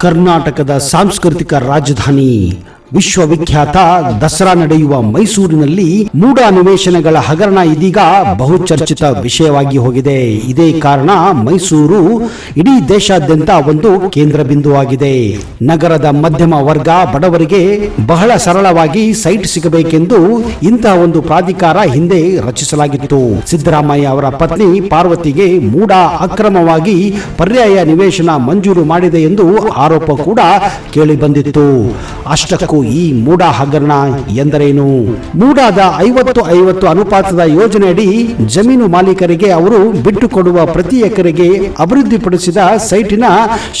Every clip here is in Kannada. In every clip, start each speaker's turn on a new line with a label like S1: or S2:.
S1: ಕರ್ನಾಟಕದ ಸಾಂಸ್ಕೃತಿಕ ರಾಜಧಾನಿ, ವಿಶ್ವವಿಖ್ಯಾತ ದಸರಾ ನಡೆಯುವ ಮೈಸೂರಿನಲ್ಲಿ ಮೂಢ ನಿವೇಶನಗಳ ಹಗರಣ ಇದೀಗ ಬಹುಚರ್ಚಿತ ವಿಷಯವಾಗಿ ಹೋಗಿದೆ. ಇದೇ ಕಾರಣ ಮೈಸೂರು ಇಡೀ ದೇಶಾದ್ಯಂತ ಒಂದು ಕೇಂದ್ರ ಬಿಂದುವಾಗಿದೆ. ನಗರದ ಮಧ್ಯಮ ವರ್ಗ ಬಡವರಿಗೆ ಬಹಳ ಸರಳವಾಗಿ ಸೈಟ್ ಸಿಗಬೇಕೆಂದು ಇಂತಹ ಒಂದು ಪ್ರಾಧಿಕಾರ ಹಿಂದೆ ರಚಿಸಲಾಗಿತ್ತು. ಸಿದ್ದರಾಮಯ್ಯ ಅವರ ಪತ್ನಿ ಪಾರ್ವತಿಗೆ ಮೂಢ ಅಕ್ರಮವಾಗಿ ಪರ್ಯಾಯ ನಿವೇಶನ ಮಂಜೂರು ಮಾಡಿದೆ ಎಂದು ಆರೋಪ ಕೂಡ ಕೇಳಿ ಬಂದಿತ್ತು. ಅಷ್ಟಕ್ಕೂ ಈ ಮೂಢ ಹಗರಣ ಎಂದರೇನು? ಮೂಢಾದ 50-50 ಅನುಪಾತದ ಯೋಜನೆಯಡಿ ಜಮೀನು ಮಾಲೀಕರಿಗೆ ಅವರು ಬಿಟ್ಟುಕೊಡುವ ಪ್ರತಿ ಎಕರೆಗೆ ಅಭಿವೃದ್ಧಿಪಡಿಸಿದ ಸೈಟಿನ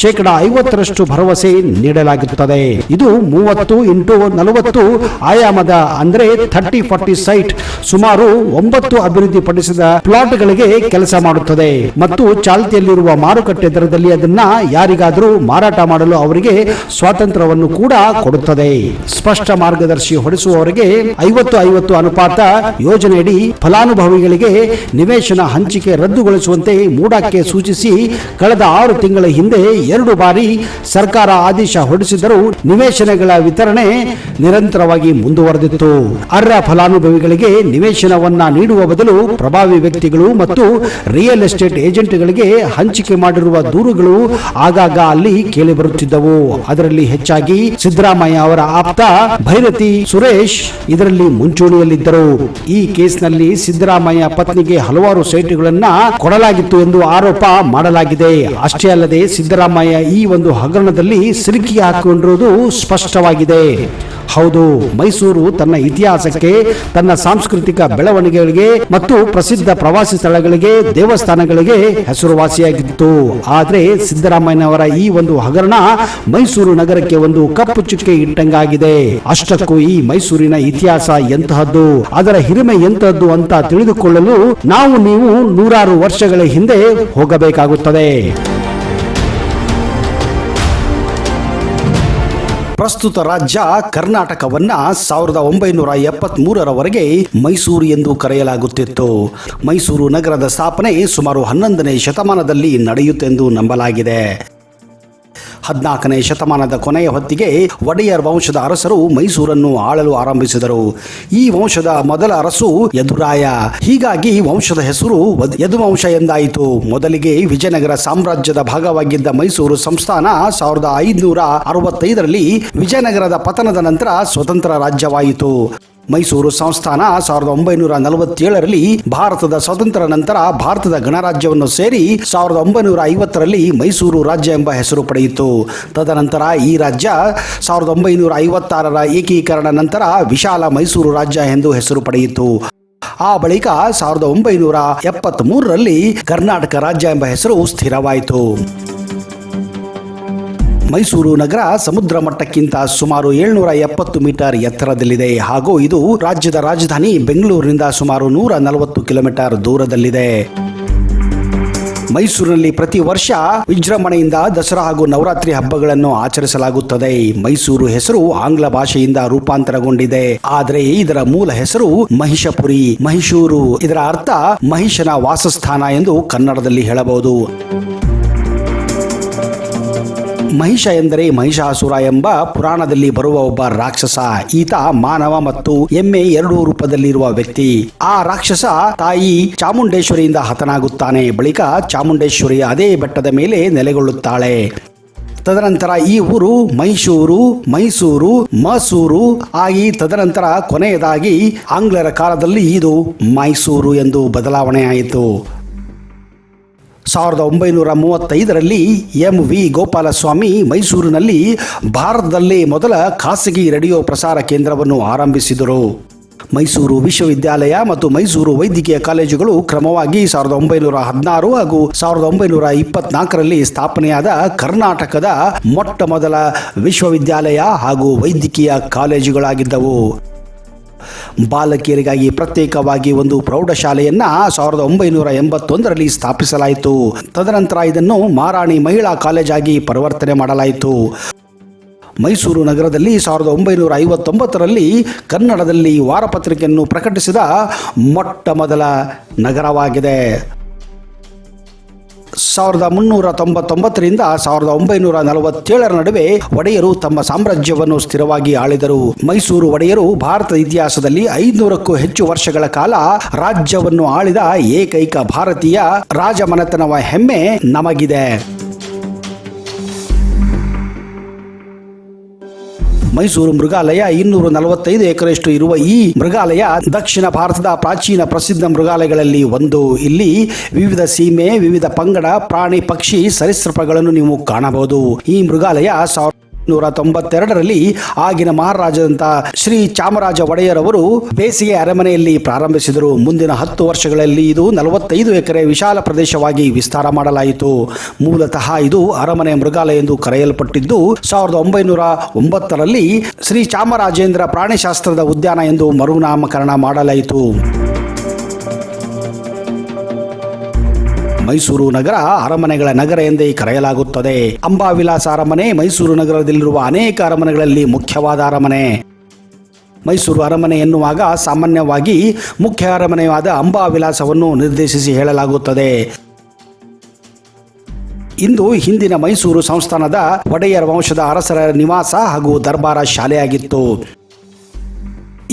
S1: 50% ಭರವಸೆ ನೀಡಲಾಗುತ್ತದೆ. ಇದು 30x40 ಆಯಾಮದ ಅಂದ್ರೆ 30-40 ಸೈಟ್ ಸುಮಾರು 9 ಅಭಿವೃದ್ಧಿಪಡಿಸಿದ ಪ್ಲಾಟ್ಗಳಿಗೆ ಕೆಲಸ ಮಾಡುತ್ತದೆ ಮತ್ತು ಚಾಲ್ತಿಯಲ್ಲಿರುವ ಮಾರುಕಟ್ಟೆ ದರದಲ್ಲಿ ಅದನ್ನ ಯಾರಿಗಾದರೂ ಮಾರಾಟ ಮಾಡಲು ಅವರಿಗೆ ಸ್ವಾತಂತ್ರ್ಯವನ್ನು ಕೂಡ ಕೊಡುತ್ತದೆ. ಸ್ಪಷ್ಟ ಮಾರ್ಗದರ್ಶಿ ಹೊರಡಿಸುವವರಿಗೆ 50-50 ಅನುಪಾತ ಯೋಜನೆಯಡಿ ಫಲಾನುಭವಿಗಳಿಗೆ ನಿವೇಶನ ಹಂಚಿಕೆ ರದ್ದುಗೊಳಿಸುವಂತೆ ಮೂಡಕ್ಕೆ ಸೂಚಿಸಿ ಕಳೆದ 6 ತಿಂಗಳ ಹಿಂದೆ 2 ಬಾರಿ ಸರ್ಕಾರ ಆದೇಶ ಹೊರಡಿಸಿದರೂ ನಿವೇಶನಗಳ ವಿತರಣೆ ನಿರಂತರವಾಗಿ ಮುಂದುವರೆದಿತ್ತು. ಅರ್ಹ ಫಲಾನುಭವಿಗಳಿಗೆ ನಿವೇಶನವನ್ನ ನೀಡುವ ಬದಲು ಪ್ರಭಾವಿ ವ್ಯಕ್ತಿಗಳು ಮತ್ತು ರಿಯಲ್ ಎಸ್ಟೇಟ್ ಏಜೆಂಟ್ಗಳಿಗೆ ಹಂಚಿಕೆ ಮಾಡಿರುವ ದೂರುಗಳು ಆಗಾಗ ಅಲ್ಲಿ ಕೇಳಿಬರುತ್ತಿದ್ದವು. ಅದರಲ್ಲಿ ಹೆಚ್ಚಾಗಿ ಸಿದ್ದರಾಮಯ್ಯ ಅವರ ಆಪ್ತ ಭೈರತಿ ಸುರೇಶ್ ಇದರಲ್ಲಿ ಮುಂಚೂಣಿಯಲ್ಲಿದ್ದರು. ಈ ಕೇಸ್ನಲ್ಲಿ ಸಿದ್ದರಾಮಯ್ಯ ಪತ್ನಿಗೆ ಹಲವಾರು ಸೈಟ್ಗಳನ್ನ ಕೊಡಲಾಗಿತ್ತು ಎಂದು ಆರೋಪ ಮಾಡಲಾಗಿದೆ. ಅಷ್ಟೇ ಅಲ್ಲದೆ ಸಿದ್ದರಾಮಯ್ಯ ಈ ಒಂದು ಹಗರಣದಲ್ಲಿ ಸಿಲುಕಿ ಹಾಕಿಕೊಂಡಿರುವುದು ಸ್ಪಷ್ಟವಾಗಿದೆ. ಹೌದು, ಮೈಸೂರು ತನ್ನ ಇತಿಹಾಸಕ್ಕೆ, ತನ್ನ ಸಾಂಸ್ಕೃತಿಕ ಬೆಳವಣಿಗೆಗಳಿಗೆ ಮತ್ತು ಪ್ರಸಿದ್ಧ ಪ್ರವಾಸಿ ಸ್ಥಳಗಳಿಗೆ, ದೇವಸ್ಥಾನಗಳಿಗೆ ಹೆಸರುವಾಸಿಯಾಗಿತ್ತು. ಆದರೆ ಸಿದ್ದರಾಮಯ್ಯನವರ ಈ ಒಂದು ಹಗರಣ ಮೈಸೂರು ನಗರಕ್ಕೆ ಒಂದು ಕಪ್ಪು ಚುಕ್ಕೆ ಇಟ್ಟಂಗಾಗಿದೆ. ಅಷ್ಟಕ್ಕೂ ಈ ಮೈಸೂರಿನ ಇತಿಹಾಸ ಎಂತಹದ್ದು, ಅದರ ಹಿರಿಮೆ ಎಂತಹದ್ದು ಅಂತ ತಿಳಿದುಕೊಳ್ಳಲು ನೀವು ನೂರಾರು ವರ್ಷಗಳ ಹಿಂದೆ ಹೋಗಬೇಕಾಗುತ್ತದೆ. ಪ್ರಸ್ತುತ ರಾಜ್ಯ ಕರ್ನಾಟಕವನ್ನ 1973ರವರೆಗೆ ಮೈಸೂರು ಎಂದು ಕರೆಯಲಾಗುತ್ತಿತ್ತು. ಮೈಸೂರು ನಗರದ ಸ್ಥಾಪನೆ ಸುಮಾರು 11ನೇ ಶತಮಾನದಲ್ಲಿ ನಡೆಯುತ್ತೆಂದು ನಂಬಲಾಗಿದೆ. 14ನೇ ಶತಮಾನದ ಕೊನೆಯ ಹೊತ್ತಿಗೆ ಒಡೆಯರ್ ವಂಶದ ಅರಸರು ಮೈಸೂರನ್ನು ಆಳಲು ಆರಂಭಿಸಿದರು. ಈ ವಂಶದ ಮೊದಲ ಅರಸು ಯದುರಾಯ. ಹೀಗಾಗಿ ವಂಶದ ಹೆಸರು ಯದುವಂಶ ಎಂದಾಯಿತು. ಮೊದಲಿಗೆ ವಿಜಯನಗರ ಸಾಮ್ರಾಜ್ಯದ ಭಾಗವಾಗಿದ್ದ ಮೈಸೂರು ಸಂಸ್ಥಾನ 1565ರಲ್ಲಿ ವಿಜಯನಗರದ ಪತನದ ನಂತರ ಸ್ವತಂತ್ರ ರಾಜ್ಯವಾಯಿತು. ಮೈಸೂರು ಸಂಸ್ಥಾನ 1947ರಲ್ಲಿ ಭಾರತದ ಸ್ವಾತಂತ್ರ್ಯ ನಂತರ ಭಾರತದ ಗಣರಾಜ್ಯವನ್ನು ಸೇರಿ 1950ರಲ್ಲಿ ಮೈಸೂರು ರಾಜ್ಯ ಎಂಬ ಹೆಸರು ಪಡೆಯಿತು. ತದನಂತರ ಈ ರಾಜ್ಯ 1956ರ ಏಕೀಕರಣ ನಂತರ ವಿಶಾಲ ಮೈಸೂರು ರಾಜ್ಯ ಎಂದು ಹೆಸರು ಪಡೆಯಿತು. ಆ ಬಳಿಕ 1973ರಲ್ಲಿ ಕರ್ನಾಟಕ ರಾಜ್ಯ ಎಂಬ ಹೆಸರು ಸ್ಥಿರವಾಯಿತು. ಮೈಸೂರು ನಗರ ಸಮುದ್ರ ಮಟ್ಟಕ್ಕಿಂತ ಸುಮಾರು 770 ಮೀಟರ್ ಎತ್ತರದಲ್ಲಿದೆ ಹಾಗೂ ಇದು ರಾಜ್ಯದ ರಾಜಧಾನಿ ಬೆಂಗಳೂರಿನಿಂದ ಸುಮಾರು 140 ಕಿಲೋಮೀಟರ್ ದೂರದಲ್ಲಿದೆ. ಮೈಸೂರಿನಲ್ಲಿ ಪ್ರತಿ ವರ್ಷ ವಿಜೃಂಭಣೆಯಿಂದ ದಸರಾ ಹಾಗೂ ನವರಾತ್ರಿ ಹಬ್ಬಗಳನ್ನು ಆಚರಿಸಲಾಗುತ್ತದೆ. ಮೈಸೂರು ಹೆಸರು ಆಂಗ್ಲ ಭಾಷೆಯಿಂದ ರೂಪಾಂತರಗೊಂಡಿದೆ. ಆದರೆ ಇದರ ಮೂಲ ಹೆಸರು ಮಹಿಷಪುರಿ, ಮಹಿಷೂರು. ಇದರ ಅರ್ಥ ಮಹಿಷನ ವಾಸಸ್ಥಾನ ಎಂದು ಕನ್ನಡದಲ್ಲಿ ಹೇಳಬಹುದು. ಮಹಿಷ ಎಂದರೆ ಮಹಿಷಾಸುರ ಎಂಬ ಪುರಾಣದಲ್ಲಿ ಬರುವ ಒಬ್ಬ ರಾಕ್ಷಸ. ಈತ ಮಾನವ ಮತ್ತು ಎಮ್ಮೆ ಎರಡೂ ರೂಪದಲ್ಲಿರುವ ವ್ಯಕ್ತಿ. ಆ ರಾಕ್ಷಸ ತಾಯಿ ಚಾಮುಂಡೇಶ್ವರಿಯಿಂದ ಹತನಾಗುತ್ತಾನೆ. ಬಳಿಕ ಚಾಮುಂಡೇಶ್ವರಿ ಅದೇ ಬೆಟ್ಟದ ಮೇಲೆ ನೆಲೆಗೊಳ್ಳುತ್ತಾಳೆ. ತದನಂತರ ಈ ಊರು ಮೈಸೂರು, ಮೈಸೂರು, ಮಸೂರು ಆಗಿ ತದನಂತರ ಕೊನೆಯದಾಗಿ ಆಂಗ್ಲರ ಕಾಲದಲ್ಲಿ ಇದು ಮೈಸೂರು ಎಂದು ಬದಲಾವಣೆಯಾಯಿತು. 1935ರಲ್ಲಿ MV ಗೋಪಾಲಸ್ವಾಮಿ ಮೈಸೂರಿನಲ್ಲಿ ಭಾರತದಲ್ಲೇ ಮೊದಲ ಖಾಸಗಿ ರೇಡಿಯೋ ಪ್ರಸಾರ ಕೇಂದ್ರವನ್ನು ಆರಂಭಿಸಿದರು. ಮೈಸೂರು ವಿಶ್ವವಿದ್ಯಾಲಯ ಮತ್ತು ಮೈಸೂರು ವೈದ್ಯಕೀಯ ಕಾಲೇಜುಗಳು ಕ್ರಮವಾಗಿ 1916 ಹಾಗೂ 1924ರಲ್ಲಿ ಸ್ಥಾಪನೆಯಾದ ಕರ್ನಾಟಕದ ಮೊಟ್ಟ ಮೊದಲ ವಿಶ್ವವಿದ್ಯಾಲಯ ಹಾಗೂ ವೈದ್ಯಕೀಯ ಕಾಲೇಜುಗಳಾಗಿದ್ದವು. ಬಾಲಕಿಯರಿಗಾಗಿ ಪ್ರತ್ಯೇಕವಾಗಿ ಒಂದು ಪ್ರೌಢಶಾಲೆಯನ್ನ 1981ರಲ್ಲಿ ಸ್ಥಾಪಿಸಲಾಯಿತು. ತದನಂತರ ಇದನ್ನು ಮಹಾರಾಣಿ ಮಹಿಳಾ ಕಾಲೇಜ್ ಆಗಿ ಪರಿವರ್ತನೆ ಮಾಡಲಾಯಿತು. ಮೈಸೂರು ನಗರದಲ್ಲಿ 1959ರಲ್ಲಿ ಕನ್ನಡದಲ್ಲಿ ವಾರಪತ್ರಿಕೆಯನ್ನು ಪ್ರಕಟಿಸಿದ ಮೊಟ್ಟ ಮೊದಲ ನಗರವಾಗಿದೆ. 1399ರಿಂದ 1947 ನಡುವೆ ಒಡೆಯರು ತಮ್ಮ ಸಾಮ್ರಾಜ್ಯವನ್ನು ಸ್ಥಿರವಾಗಿ ಆಳಿದರು. ಮೈಸೂರು ಒಡೆಯರು ಭಾರತದ ಇತಿಹಾಸದಲ್ಲಿ 500ಕ್ಕೂ ಹೆಚ್ಚು ವರ್ಷಗಳ ಕಾಲ ರಾಜ್ಯವನ್ನು ಆಳಿದ ಏಕೈಕ ಭಾರತೀಯ ರಾಜಮನೆತನವ ಹೆಮ್ಮೆ ನಮಗಿದೆ. ಮೈಸೂರು ಮೃಗಾಲಯ 245 ಎಕರೆಯಷ್ಟು ಇರುವ ಈ ಮೃಗಾಲಯ ದಕ್ಷಿಣ ಭಾರತದ ಪ್ರಾಚೀನ ಪ್ರಸಿದ್ಧ ಮೃಗಾಲಯಗಳಲ್ಲಿ ಒಂದು. ಇಲ್ಲಿ ವಿವಿಧ ಸೀಮೆ, ವಿವಿಧ ಪಂಗಡ ಪ್ರಾಣಿ, ಪಕ್ಷಿ, ಸರೀಸೃಪಗಳನ್ನು ನೀವು ಕಾಣಬಹುದು. ಈ ಮೃಗಾಲಯ 1992ರಲ್ಲಿ ಆಗಿನ ಮಹಾರಾಜದಂತ ಶ್ರೀ ಚಾಮರಾಜ ಒಡೆಯರವರು ಬೇಸಿಗೆ ಅರಮನೆಯಲ್ಲಿ ಪ್ರಾರಂಭಿಸಿದರು. ಮುಂದಿನ 10 ವರ್ಷಗಳಲ್ಲಿ ಇದು 45 ಎಕರೆ ವಿಶಾಲ ಪ್ರದೇಶವಾಗಿ ವಿಸ್ತಾರ ಮಾಡಲಾಯಿತು. ಮೂಲತಃ ಇದು ಅರಮನೆ ಮೃಗಾಲಯ ಎಂದು ಕರೆಯಲ್ಪಟ್ಟಿದ್ದು 1909ರಲ್ಲಿ ಶ್ರೀ ಚಾಮರಾಜೇಂದ್ರ ಪ್ರಾಣಿಶಾಸ್ತ್ರದ ಉದ್ಯಾನ ಎಂದು ಮರುನಾಮಕರಣ ಮಾಡಲಾಯಿತು. ಮೈಸೂರು ನಗರ ಅರಮನೆಗಳ ನಗರ ಎಂದೇ ಕರೆಯಲಾಗುತ್ತದೆ. ಅಂಬಾವಿಲಾಸ ಅರಮನೆ ಮೈಸೂರು ನಗರದಲ್ಲಿರುವ ಅನೇಕ ಅರಮನೆಗಳಲ್ಲಿ ಮುಖ್ಯವಾದ ಅರಮನೆ. ಮೈಸೂರು ಅರಮನೆ ಎನ್ನುವಾಗ ಸಾಮಾನ್ಯವಾಗಿ ಮುಖ್ಯ ಅರಮನೆಯಾದ ಅಂಬಾವಿಲಾಸವನ್ನು ನಿರ್ದೇಶಿಸಿ ಹೇಳಲಾಗುತ್ತದೆ. ಇಂದು ಹಿಂದಿನ ಮೈಸೂರು ಸಂಸ್ಥಾನದ ಒಡೆಯರ ವಂಶದ ಅರಸರ ನಿವಾಸ ಹಾಗೂ ದರ್ಬಾರ ಶಾಲೆಯಾಗಿತ್ತು.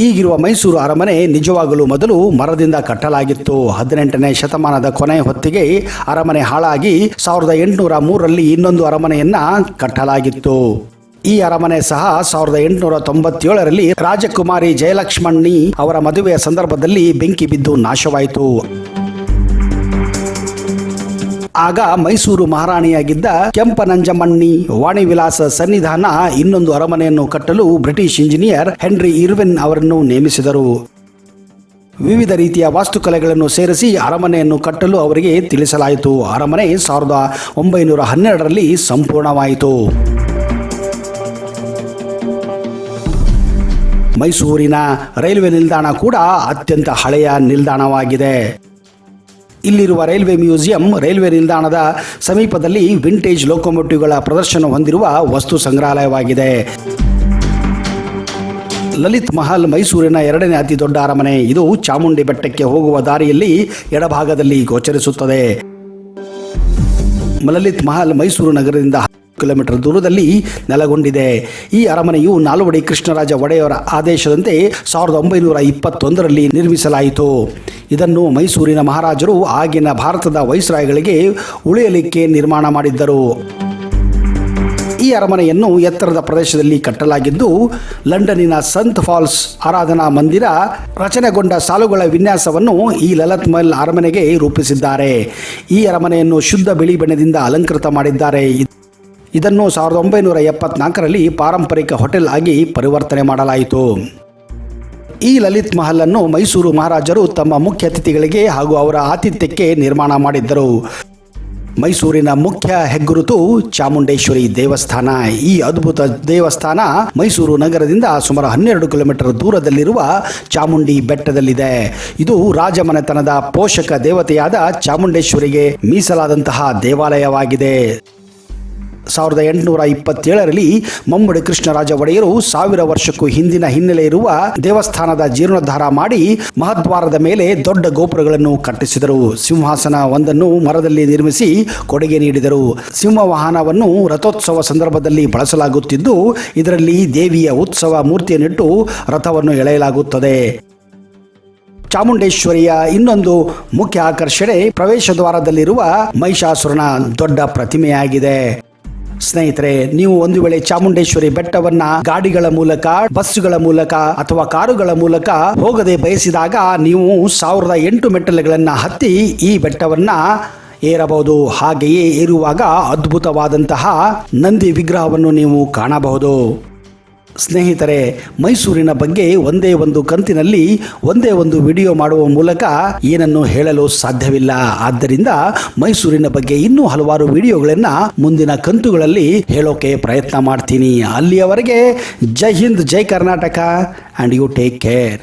S1: ಈಗಿರುವ ಮೈಸೂರು ಅರಮನೆ ನಿಜವಾಗಲೂ ಮೊದಲು ಮರದಿಂದ ಕಟ್ಟಲಾಗಿತ್ತು. 18ನೇ ಶತಮಾನದ ಕೊನೆಯ ಹೊತ್ತಿಗೆ ಅರಮನೆ ಹಾಳಾಗಿ 1803ರಲ್ಲಿ ಇನ್ನೊಂದು ಅರಮನೆಯನ್ನ ಕಟ್ಟಲಾಗಿತ್ತು. ಈ ಅರಮನೆ ಸಹ 1897ರಲ್ಲಿ ರಾಜಕುಮಾರಿ ಜಯಲಕ್ಷ್ಮಣಿ ಅವರ ಮದುವೆಯ ಸಂದರ್ಭದಲ್ಲಿ ಬೆಂಕಿ ಬಿದ್ದು ನಾಶವಾಯಿತು. ಆಗ ಮೈಸೂರು ಮಹಾರಾಣಿಯಾಗಿದ್ದ ಕೆಂಪನಂಜಮ್ಮಣ್ಣಿ ವಾಣಿವಿಲಾಸ ಸನ್ನಿಧಾನ ಇನ್ನೊಂದು ಅರಮನೆಯನ್ನು ಕಟ್ಟಲು ಬ್ರಿಟಿಷ್ ಇಂಜಿನಿಯರ್ ಹೆನ್ರಿ ಇರ್ವಿನ್ ಅವರನ್ನು ನೇಮಿಸಿದರು. ವಿವಿಧ ರೀತಿಯ ವಾಸ್ತುಕಲೆಗಳನ್ನು ಸೇರಿಸಿ ಅರಮನೆಯನ್ನು ಕಟ್ಟಲು ಅವರಿಗೆ ತಿಳಿಸಲಾಯಿತು. ಅರಮನೆ 1912ರಲ್ಲಿ ಸಂಪೂರ್ಣವಾಯಿತು. ಮೈಸೂರಿನ ರೈಲ್ವೆ ನಿಲ್ದಾಣ ಕೂಡ ಅತ್ಯಂತ ಹಳೆಯ ನಿಲ್ದಾಣವಾಗಿದೆ. ಇಲ್ಲಿರುವ ರೈಲ್ವೆ ಮ್ಯೂಸಿಯಂ ರೈಲ್ವೆ ನಿಲ್ದಾಣದ ಸಮೀಪದಲ್ಲಿ ವಿಂಟೇಜ್ ಲೋಕೋಮೋಟಿವ್ಗಳ ಪ್ರದರ್ಶನ ಹೊಂದಿರುವ ವಸ್ತು ಸಂಗ್ರಹಾಲಯವಾಗಿದೆ. ಲಲಿತ್ ಮಹಲ್ ಮೈಸೂರಿನ 2ನೇ ಅತಿ ದೊಡ್ಡ ಅರಮನೆ. ಇದು ಚಾಮುಂಡಿ ಬೆಟ್ಟಕ್ಕೆ ಹೋಗುವ ದಾರಿಯಲ್ಲಿ ಎಡಭಾಗದಲ್ಲಿ ಗೋಚರಿಸುತ್ತದೆ. ಲಲಿತ್ ಮಹಲ್ ಮೈಸೂರು ನಗರದಿಂದ ಕಿಲೋಮೀಟರ್ ದೂರದಲ್ಲಿ ನೆಲೆಗೊಂಡಿದೆ. ಈ ಅರಮನೆಯು ನಾಲ್ವಡಿ ಕೃಷ್ಣರಾಜ ಒಡೆಯವರ ಆದೇಶದಂತೆ 1921ರಲ್ಲಿ ನಿರ್ಮಿಸಲಾಯಿತು. ಇದನ್ನು ಮೈಸೂರಿನ ಮಹಾರಾಜರು ಆಗಿನ ಭಾರತದ ವೈಸ್ರಾಯ್ಗಳಿಗೆ ಉಳಿಯಲಿಕ್ಕೆ ನಿರ್ಮಾಣ ಮಾಡಿದ್ದರು. ಈ ಅರಮನೆಯನ್ನು ಎತ್ತರದ ಪ್ರದೇಶದಲ್ಲಿ ಕಟ್ಟಲಾಗಿದ್ದು ಲಂಡನ್ನಿನ ಸಂತ್ ಫಾಲ್ಸ್ ಆರಾಧನಾ ಮಂದಿರ ರಚನೆಗೊಂಡ ಸಾಲುಗಳ ವಿನ್ಯಾಸವನ್ನು ಈ ಲಲಿತ್ ಮಹಲ್ ಅರಮನೆಗೆ ರೂಪಿಸಿದ್ದಾರೆ. ಈ ಅರಮನೆಯನ್ನು ಶುದ್ಧ ಬಿಳಿ ಬಣ್ಣದಿಂದ ಅಲಂಕೃತ ಮಾಡಿದ್ದಾರೆ. ಇದನ್ನು 1974ರಲ್ಲಿ ಪಾರಂಪರಿಕ ಹೋಟೆಲ್ ಆಗಿ ಪರಿವರ್ತನೆ ಮಾಡಲಾಯಿತು. ಈ ಲಲಿತ್ ಮಹಲ್ ಅನ್ನು ಮೈಸೂರು ಮಹಾರಾಜರು ತಮ್ಮ ಮುಖ್ಯ ಅತಿಥಿಗಳಿಗೆ ಹಾಗೂ ಅವರ ಆತಿಥ್ಯಕ್ಕೆ ನಿರ್ಮಾಣ ಮಾಡಿದ್ದರು. ಮೈಸೂರಿನ ಮುಖ್ಯ ಹೆಗ್ಗುರುತು ಚಾಮುಂಡೇಶ್ವರಿ ದೇವಸ್ಥಾನ. ಈ ಅದ್ಭುತ ದೇವಸ್ಥಾನ ಮೈಸೂರು ನಗರದಿಂದ ಸುಮಾರು 12 ಕಿಲೋಮೀಟರ್ ದೂರದಲ್ಲಿರುವ ಚಾಮುಂಡಿ ಬೆಟ್ಟದಲ್ಲಿದೆ. ಇದು ರಾಜಮನೆತನದ ಪೋಷಕ ದೇವತೆಯಾದ ಚಾಮುಂಡೇಶ್ವರಿಗೆ ಮೀಸಲಾದಂತಹ ದೇವಾಲಯವಾಗಿದೆ. 1827ರಲ್ಲಿ ಮಮ್ಮಡಿ ಕೃಷ್ಣರಾಜ ಒಡೆಯರು 1000 ವರ್ಷಕ್ಕೂ ಹಿಂದಿನ ಹಿನ್ನೆಲೆ ಇರುವ ದೇವಸ್ಥಾನದ ಜೀರ್ಣೋದ್ಧಾರ ಮಾಡಿ ಮಹದ್ವಾರದ ಮೇಲೆ ದೊಡ್ಡ ಗೋಪುರಗಳನ್ನು ಕಟ್ಟಿಸಿದರು. ಸಿಂಹಾಸನ ಒಂದನ್ನು ಮರದಲ್ಲಿ ನಿರ್ಮಿಸಿ ಕೊಡುಗೆ ನೀಡಿದರು. ಸಿಂಹವಾಹನವನ್ನು ರಥೋತ್ಸವ ಸಂದರ್ಭದಲ್ಲಿ ಬಳಸಲಾಗುತ್ತಿದ್ದು ಇದರಲ್ಲಿ ದೇವಿಯ ಉತ್ಸವ ಮೂರ್ತಿಯನ್ನಿಟ್ಟು ರಥವನ್ನು ಎಳೆಯಲಾಗುತ್ತದೆ. ಚಾಮುಂಡೇಶ್ವರಿಯ ಇನ್ನೊಂದು ಮುಖ್ಯ ಆಕರ್ಷಣೆ ಪ್ರವೇಶ ದ್ವಾರದಲ್ಲಿರುವ ಮಹಿಷಾಸುರನ ದೊಡ್ಡ ಪ್ರತಿಮೆಯಾಗಿದೆ. ಸ್ನೇಹಿತರೆ, ನೀವು ಒಂದು ವೇಳೆ ಚಾಮುಂಡೇಶ್ವರಿ ಬೆಟ್ಟವನ್ನ ಗಾಡಿಗಳ ಮೂಲಕ, ಬಸ್ಸುಗಳ ಮೂಲಕ ಅಥವಾ ಕಾರುಗಳ ಮೂಲಕ ಹೋಗದೆ ಬಯಸಿದಾಗ ನೀವು 1008 ಮೆಟ್ಟಿಲುಗಳನ್ನು ಹತ್ತಿ ಈ ಬೆಟ್ಟವನ್ನ ಏರಬಹುದು. ಹಾಗೆಯೇ ಏರುವಾಗ ಅದ್ಭುತವಾದಂತಹ ನಂದಿ ವಿಗ್ರಹವನ್ನು ನೀವು ಕಾಣಬಹುದು. ಸ್ನೇಹಿತರೆ, ಮೈಸೂರಿನ ಬಗ್ಗೆ ಒಂದೇ ಒಂದು ಕಂತಿನಲ್ಲಿ ಒಂದೇ ಒಂದು ವಿಡಿಯೋ ಮಾಡುವ ಮೂಲಕ ಏನನ್ನು ಹೇಳಲು ಸಾಧ್ಯವಿಲ್ಲ. ಆದ್ದರಿಂದ ಮೈಸೂರಿನ ಬಗ್ಗೆ ಇನ್ನೂ ಹಲವಾರು ವಿಡಿಯೋಗಳನ್ನು ಮುಂದಿನ ಕಂತುಗಳಲ್ಲಿ ಹೇಳೋಕೆ ಪ್ರಯತ್ನ ಮಾಡ್ತೀನಿ. ಅಲ್ಲಿಯವರೆಗೆ ಜೈ ಹಿಂದ್, ಜೈ Karnataka, and you take care.